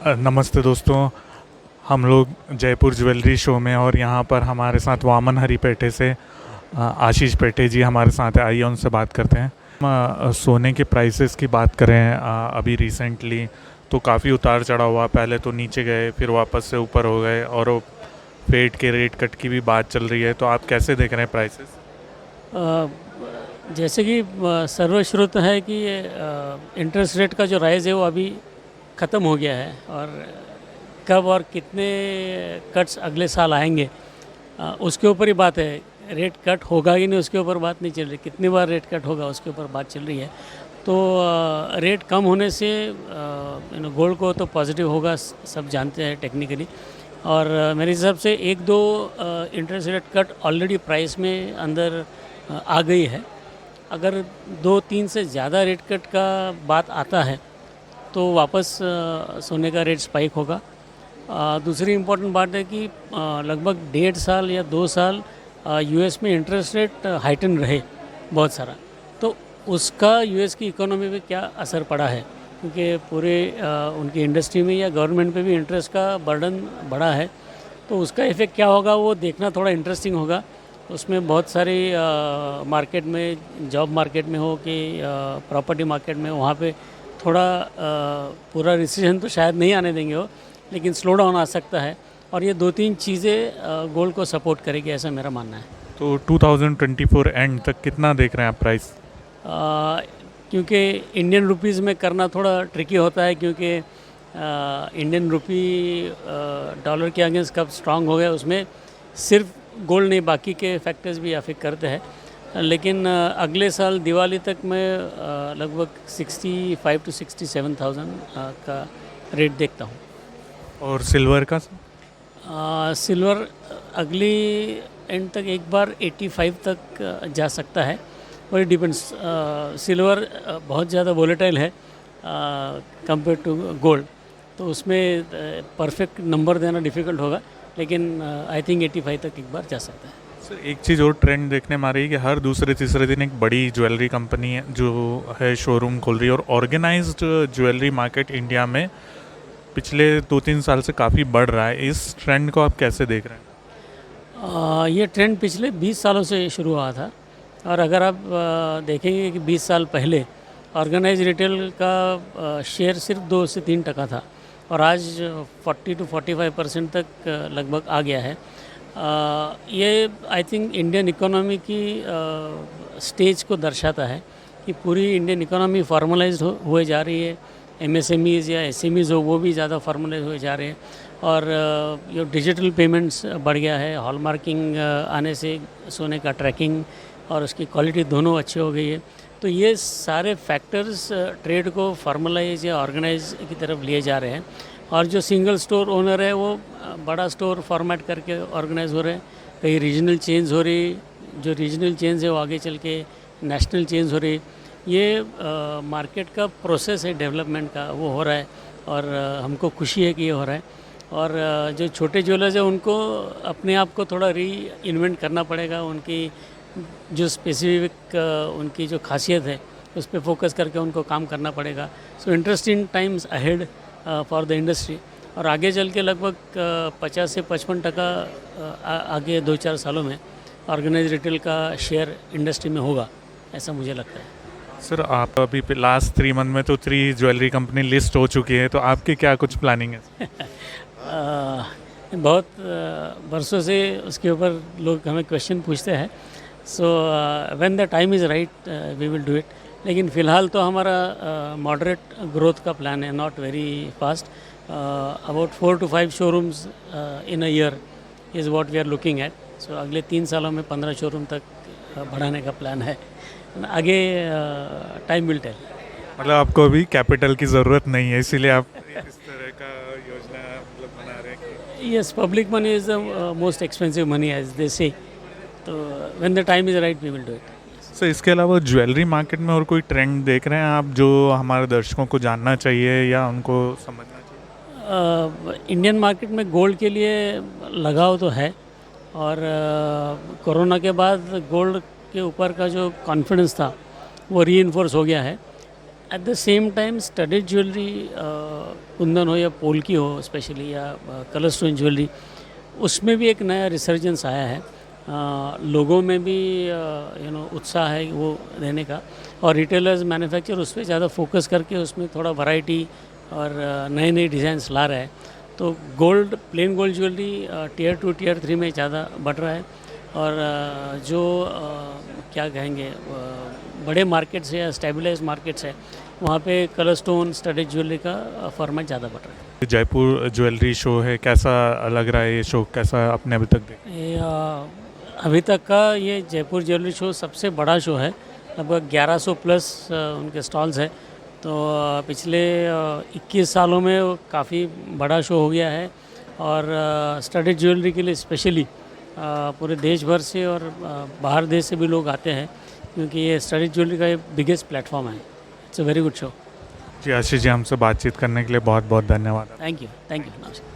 नमस्ते दोस्तों। हम लोग जयपुर ज्वेलरी शो में और यहाँ पर हमारे साथ वामन हरिपेटे से आशीष पेटे जी हमारे साथ है। आइए उनसे बात करते हैं। सोने के प्राइसेस की बात करें अभी रिसेंटली तो काफ़ी उतार चढ़ाव हुआ। पहले तो नीचे गए फिर वापस से ऊपर हो गए और फेड के रेट कट की भी बात चल रही है, तो आप कैसे देख रहे हैं प्राइसेस? जैसे कि सर्वश्रुत है कि इंटरेस्ट रेट का जो राइज़ है वो अभी ख़त्म हो गया है, और कब और कितने कट्स अगले साल आएंगे उसके ऊपर ही बात है। रेट कट होगा कि नहीं उसके ऊपर बात नहीं चल रही, कितनी बार रेट कट होगा उसके ऊपर बात चल रही है। तो रेट कम होने से गोल्ड को तो पॉजिटिव होगा, सब जानते हैं टेक्निकली। और मेरे हिसाब से एक दो interest rate cut already price में अंदर आ गई है। अगर 2-3 से ज़्यादा रेट कट का बात आता है तो वापस सोने का रेट स्पाइक होगा। दूसरी इम्पोर्टेंट बात है कि लगभग 1.5 साल या 2 साल यूएस में इंटरेस्ट रेट हाइटन रहे बहुत सारा, तो उसका यूएस की इकोनॉमी पे क्या असर पड़ा है, क्योंकि पूरे उनकी इंडस्ट्री में या गवर्नमेंट पे भी इंटरेस्ट का बर्डन बढ़ा है। तो उसका इफ़ेक्ट क्या होगा वो देखना थोड़ा इंटरेस्टिंग होगा। उसमें बहुत सारी मार्केट में, जॉब मार्केट में हो कि प्रॉपर्टी मार्केट में, वहाँ पे थोड़ा पूरा रिसेशन तो शायद नहीं आने देंगे वो, लेकिन स्लो डाउन आ सकता है। और ये 2-3 चीज़ें गोल्ड को सपोर्ट करेगी, ऐसा मेरा मानना है। तो 2024 एंड तक कितना देख रहे हैं आप प्राइस? क्योंकि इंडियन रुपीज़ में करना थोड़ा ट्रिकी होता है, क्योंकि इंडियन रुपी डॉलर के अगेंस्ट कब स्ट्रांग हो गया, उसमें सिर्फ गोल्ड नहीं बाकी के फैक्टर्स भी अफेक्ट करते हैं। लेकिन अगले साल दिवाली तक मैं लगभग 65 to 67,000 का रेट देखता हूँ। और सिल्वर का? सिल्वर अगली एंड तक एक बार 85 तक जा सकता है, और इट डिपेंड्स। सिल्वर बहुत ज़्यादा वोलेटाइल है कंपेयर टू गोल्ड, तो उसमें परफेक्ट नंबर देना डिफ़िकल्ट होगा, लेकिन आई थिंक 85 तक एक बार जा सकता है। सर, एक चीज़ और ट्रेंड देखने में आ रही है कि हर दूसरे तीसरे दिन एक बड़ी ज्वेलरी कंपनी है जो है शोरूम खोल रही है, और ऑर्गेनाइज्ड ज्वेलरी मार्केट इंडिया में पिछले 2-3 साल से काफ़ी बढ़ रहा है। इस ट्रेंड को आप कैसे देख रहे हैं? ये ट्रेंड पिछले 20 सालों से शुरू हुआ था, और अगर आप देखेंगे कि 20 साल पहले ऑर्गेनाइज रिटेल का शेयर सिर्फ 2 से 3% था, और आज 40 to 45% तक लगभग आ गया है। ये आई थिंक इंडियन इकोनॉमी की स्टेज को दर्शाता है कि पूरी इंडियन इकोनॉमी फॉर्मलाइज्ड हुए जा रही है। एमएसएमईज़ या एसएमईज़ हो वो भी ज़्यादा फॉर्मलाइज हुए जा रहे हैं, और जो डिजिटल पेमेंट्स बढ़ गया है, हॉलमार्किंग आने से सोने का ट्रैकिंग और उसकी क्वालिटी दोनों अच्छी हो गई है। तो ये सारे फैक्टर्स ट्रेड को फॉर्मलाइज या ऑर्गेनाइज की तरफ लिए जा रहे हैं, और जो सिंगल स्टोर ओनर है वो बड़ा स्टोर फॉर्मेट करके ऑर्गेनाइज हो रहे हैं। कई रीजनल चेंज हो रही, जो रीजनल चेंज है वो आगे चल के नेशनल चेंज हो रही। ये मार्केट का प्रोसेस है डेवलपमेंट का, वो हो रहा है, और हमको खुशी है कि ये हो रहा है। और जो छोटे ज्वेलर्स हैं उनको अपने आप को थोड़ा री इन्वेंट करना पड़ेगा, उनकी जो स्पेसिफिक उनकी जो खासियत है उस पर फोकस करके उनको काम करना पड़ेगा। So interesting times ahead for the industry, और आगे चल के लगभग 50 से 55% आगे 2-4 सालों में ऑर्गेनाइज रिटेल का शेयर इंडस्ट्री में होगा, ऐसा मुझे लगता है। सर, आप अभी लास्ट 3 मंथ में तो 3 ज्वेलरी कंपनी लिस्ट हो चुकी है, तो आपकी क्या कुछ प्लानिंग है? बहुत बरसों से उसके ऊपर लोग हमें क्वेश्चन पूछते हैं। So when the time is right we will do it. लेकिन फ़िलहाल तो हमारा मॉडरेट ग्रोथ का प्लान है, not very fast. About 4 to 5 showrooms in a year is what we are looking at. So अगले 3 सालों में 15 शोरूम तक बढ़ाने का प्लान है। आगे टाइम विल टेल। मतलब आपको अभी कैपिटल की ज़रूरत नहीं है, इसीलिए आप इस तरह का योजना मतलब बना रहे हैं कि yes, public money is the most expensive money as they say. तो when the time is right we will do it. Sir, इसके अलावा ज्वेलरी मार्केट में और कोई ट्रेंड देख रहे हैं आप जो हमारे दर्शकों को जानना चाहिए या उनको समझना चाहिए? इंडियन मार्केट में गोल्ड के लिए लगाव तो है, और कोरोना के बाद गोल्ड के ऊपर का जो कॉन्फिडेंस था वो रीइंफोर्स हो गया है। At the same time studied jewellery, Kundan हो या पोल्की हो स्पेशली, या कलर स्टोन ज्वेलरी, उसमें भी एक नया रिसर्जेंस आया है। लोगों में भी उत्साह है वो देने का, और रिटेलर्स मैन्युफैक्चर उस पर ज़्यादा फोकस करके उसमें थोड़ा वैरायटी और नए नए डिज़ाइंस ला रहा है। तो gold, plain gold jewellery tier 2 tier 3 में ज़्यादा बढ़ रहा है, और जो क्या कहेंगे, बड़े मार्केट्स है या स्टेबलाइज मार्केट्स है, वहाँ पे कलर स्टोन स्टडीड ज्वेलरी का फॉर्मेट ज़्यादा बढ़ रहा है। जयपुर ज्वेलरी शो है, कैसा लग रहा है ये शो, कैसा आपने अभी तक देखा? ये अभी तक का ये जयपुर ज्वेलरी शो सबसे बड़ा शो है, लगभग 1100 प्लस उनके स्टॉल्स है। तो पिछले 21 सालों में वो काफ़ी बड़ा शो हो गया है, और स्टडीड ज्वेलरी के लिए स्पेशली पूरे देश भर से और बाहर देश से भी लोग आते हैं, क्योंकि ये स्टडीड ज्वेलरी का ये बिगेस्ट प्लेटफॉर्म है। It's a very good show. जी आशीष जी, हमसे बातचीत करने के लिए बहुत बहुत धन्यवाद। थैंक यू, नमस्कार।